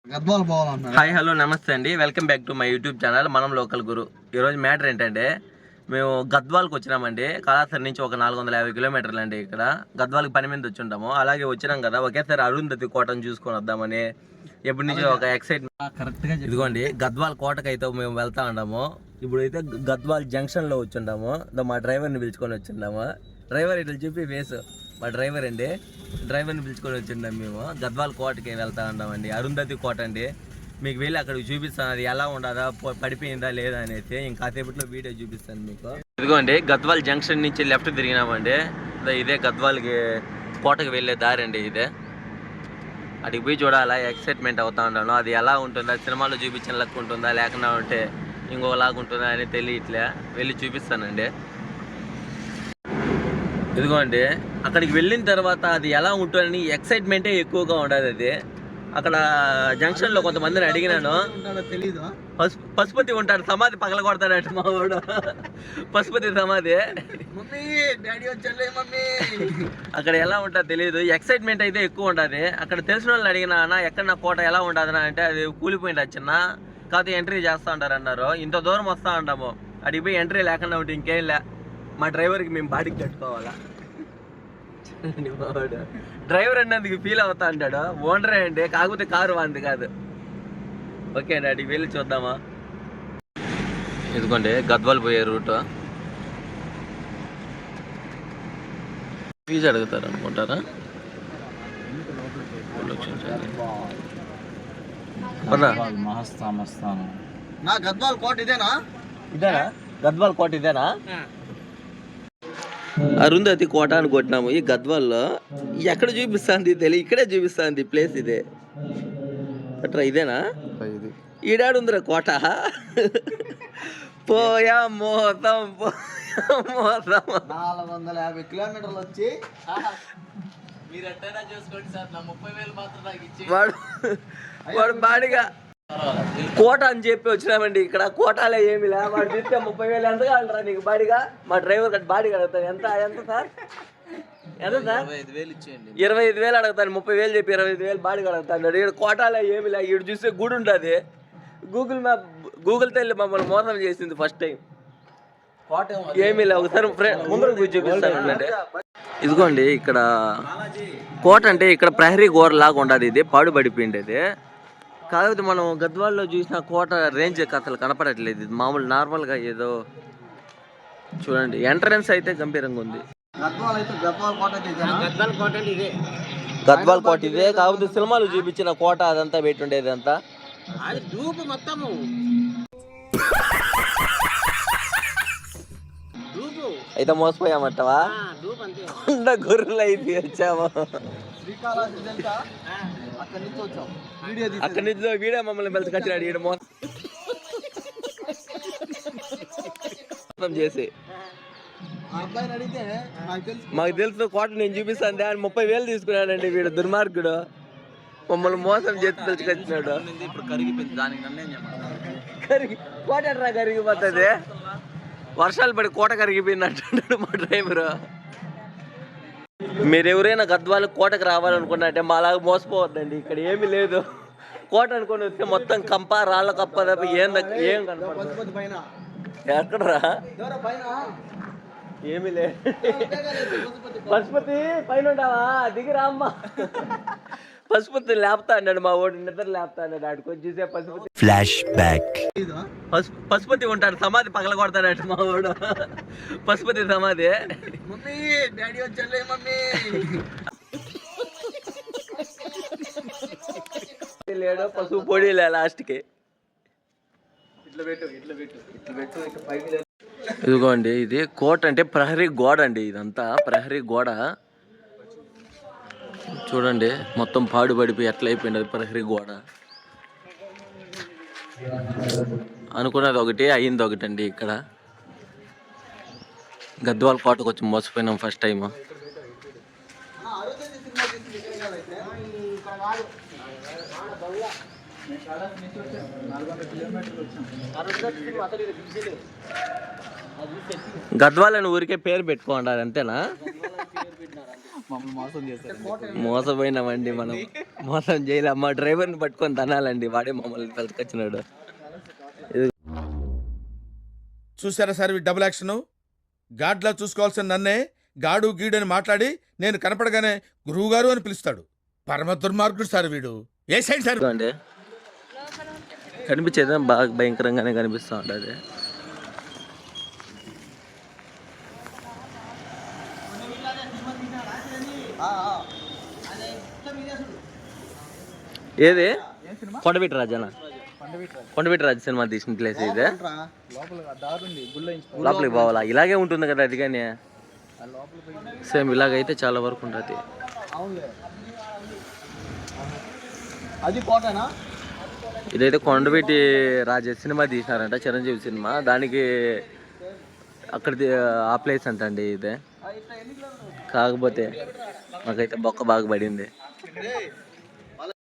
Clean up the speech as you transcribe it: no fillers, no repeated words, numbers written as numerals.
Hi hello నమస్తే అండి, welcome back to my YouTube channel మనం లోకల్ గురు. ఈరోజు మ్యాటర్ ఏంటంటే మేము గద్వాల్కి వచ్చినామండి. కళాసరి నుంచి ఒక 450 కిలోమీటర్లు అండి. ఇక్కడ గద్వాల్కి పని మీద వచ్చి ఉంటాము. అలాగే వచ్చినాం కదా, ఒకేసారి అరుంధతి కోటను చూసుకొని వద్దామని ఎప్పటి నుంచి ఒక ఎక్సైట్మెంట్. కరెక్ట్గా ఇదిగోండి, గద్వాల్ కోటకి అయితే మేము వెళ్తా ఉన్నాము. ఇప్పుడైతే గద్వాల్ జంక్షన్లో వచ్చి ఉంటాము. మా డ్రైవర్ని పిలుచుకొని వచ్చిండాము. డ్రైవర్ ఇట్లా చెప్పి ఫేస్ మా డ్రైవర్ అండి. డ్రైవర్ని పిలుచుకొని వచ్చిండాము. మేము గద్వాల్ కోటకి వెళ్తా ఉన్నామండి. అరుంధతి కోట అండి. మీకు వెళ్ళి అక్కడికి చూపిస్తాను, అది ఎలా ఉండదా, పడిపోయిందా లేదా అనేది. ఇంకాసేపట్లో వీడియో చూపిస్తాను మీకు. ఇదిగోండి, గద్వాల్ జంక్షన్ నుంచి లెఫ్ట్ తిరిగినామండి. ఇదే గద్వాల్కి కోటకి వెళ్ళే దారి అండి. ఇదే అడిగి పోయి చూడాలా, ఎక్సైట్మెంట్ అవుతా ఉన్నాను. అది ఎలా ఉంటుందా, సినిమాలో చూపించిన లెక్క ఉంటుందా, లేకుండా ఉంటే ఇంకోలాగా ఉంటుందా అని తెలియట్లే. వెళ్ళి చూపిస్తానండి. ఇదిగోండి, అక్కడికి వెళ్ళిన తర్వాత అది ఎలా ఉంటుందని ఎక్సైట్మెంటే ఎక్కువగా ఉండదు. అది అక్కడ జంక్షన్లో కొంతమందిని అడిగినాను, పశుపతి ఉంటాడు, సమాధి పగల కొడతాడట మా వాడు. పశుపతి సమాధి అక్కడ ఎలా ఉంటుందో తెలియదు. ఎక్సైట్మెంట్ అయితే ఎక్కువ ఉంటుంది. అక్కడ తెలిసిన వాళ్ళని అడిగినా, ఎక్కడ నా కోట ఎలా ఉంటుందన్నా అంటే అది కూలిపోయింది చిన్న, కాకపోతే ఎంట్రీ చేస్తూ ఉంటారు అన్నారు. ఇంత దూరం వస్తూ ఉంటాము, అడిగి పోయి ఎంట్రీ లేకుండా ఉంటే ఇంకేం లే. మా డ్రైవర్కి మేము బాడీకి కట్టుకోవాలా. డ్రైవర్ అన్నందుకు ఫీల్ అవుతా అంటాడు. ఓనరే అండి, కాకపోతే కారు వాంది కాదు. ఓకే అండి, అడిగి వెళ్ళి చూద్దామా. ఇదిగోండి, గద్వాల్ పోయే రూట్. ఫీజు అడుగుతారు అనుకుంటారా? గద్వాల్ కోట ఇదేనా? గద్వాల్ కోట ఇదేనా? అరుంధతి కోట అని కొట్టినాము. ఈ గద్వాల్లో ఎక్కడ చూపిస్తుంది తెలియ, ఇక్కడే చూపిస్తుంది ప్లేస్. ఇదే అట్రా, ఇదేనా? ఈడాడు ఉందిరా కోట. పోయా మోతం 450 కిలోమీటర్లు వచ్చి వాడు బాడిగా కోట అని చెప్పి వచ్చినామండి. ఇక్కడ కోటాలే ఏమి లే. వాడు తీస్తే 30,000 ఎంత కావాలరా నీకు బాడిగా? మా డ్రైవర్ కట్టి బాడిగా అడుగుతాను. ఎంత ఎంత సార్? ఎంత సార్? 25,000 అడుగుతాను. 30,000 చెప్పి 25,000 బాడిగా అడుగుతాను. ఇక్కడ కోటాలే ఏమి లే. ఇక్కడ చూస్తే గుడి ఉంటుంది. గూగుల్ తల్లి మమ్మల్ని మోసం చేసింది ఫస్ట్ టైం. ఏమీ లే. ఒకసారి ముందర చూపిస్తాను అంటే. ఇదిగోండి, ఇక్కడ కోట అంటే ఇక్కడ ప్రహరీ గోడ లాగా ఉండదు. ఇది పాడుపడిపోయింది. కాకపోతే మనం గద్వాల్లో చూసిన కోట రేంజ్ అసలు కనపడట్లేదు. ఇది మామూలు నార్మల్గా ఏదో. చూడండి, ఎంట్రన్స్ అయితే గంభీరంగా ఉంది. గద్వాల్ కోట ఇదే, కాకపోతే సినిమాలు చూపించిన కోట అదంతా పెట్టుండేది అంతా. అయితే మోసపోయామంటావా? కొండ గొర్రెలు అయితే వచ్చాము. అక్కడి నుంచి వీడియో మమ్మల్ని పిలుచుకొచ్చినాడు. ఈడ మోసం చేసి మాకు తెలుసు కోట నేను చూపిస్తాను అని 30,000 తీసుకున్నాడండి వీడు దుర్మార్గుడు. మమ్మల్ని మోసం చేసి పిలుచుకొచ్చినాడు. కోట ఎట్రా కరిగిపోతుంది? వర్షాలు పడి కోట కరిగిపోయింది అంటున్నాడు మా డ్రైవరు. మీరు ఎవరైనా గద్వాల కోటకు రావాలనుకున్నట్టే మాలాగా మోసపోవద్దండి. ఇక్కడ ఏమీ లేదు. కోట అనుకుని వస్తే మొత్తం కంప రాళ్ళ కప్ప తప్ప ఏం ఎక్కడరా? ఏమీ లేదు. పశుపతి పైన ఉంటావా? దిగిరా అమ్మ. పశుపతి లేపుతా అన్నాడు మా ఓడి, నిద్ర లేపుతా అన్నాడు. ఆడికి వచ్చి చూసే పశుపతి ఫ్లాష్ బ్యాక్. పశుపతి ఉంటాడు, సమాధి పగల కొడతాడట మా ఓడు. పశుపతి సమాధి. మమ్మీ డాడీ వచ్చే మమ్మీ లేడు, పశువు పొడి లే లాస్ట్కి. ఇదిగోండి, ఇది కోట అంటే ప్రహరీ గోడ అండి. ఇదంతా ప్రహరీ గోడ. చూడండి, మొత్తం పాడుపడిపోయి ఎట్లా అయిపోయింది అది ప్రహరీ గోడ. అనుకున్నది ఒకటి, అయ్యింది ఒకటి అండి. ఇక్కడ గద్వాల్ కోటకు వచ్చి మోసపోయినాం ఫస్ట్ టైం. గద్వాల్ అని ఊరికే పేరు పెట్టుకోండి, అంతేనా? మమ్మల్ని మోసం చేశారు. మోసపోయినామండి మనం. మోసం చేయలే, మా డ్రైవర్ని పట్టుకొని తనాలండి, వాడే మమ్మల్ని పిలుచుకొచ్చినాడు. చూసారా సార్ ఈ డబుల్ యాక్షన్? గాడ్లా చూసుకోవాల్సిన నన్నే గాడు గీడు అని మాట్లాడి నేను కనపడగానే గురువుగారు అని పిలుస్తాడు. పరమ దుర్మార్గుడు సార్ వీడు. ఏ సైడ్ సార్? అంటే కనిపించేది బాగా భయంకరంగానే కనిపిస్తూ ఉంటుంది. ఏది కొండవీటి రాజానా? కొండవీటి రాజు సినిమా తీసిన ప్లేస్ ఇది. లోపల దారి ఉంది, గుళ్ళ లోపలికి పోవాలా? ఇలాగే ఉంటుంది కదా అది, కానీ సేమ్ ఇలాగైతే చాలా వరకు ఉంటుంది. అది కోటనా? ఇదైతే కొండవీటి రాజా సినిమా తీసినారంట, చిరంజీవి సినిమా. దానికి అక్కడ ఆ ప్లేస్ అంట అండి ఇదే. కాకపోతే మాకైతే బొక్క బాగా పడింది.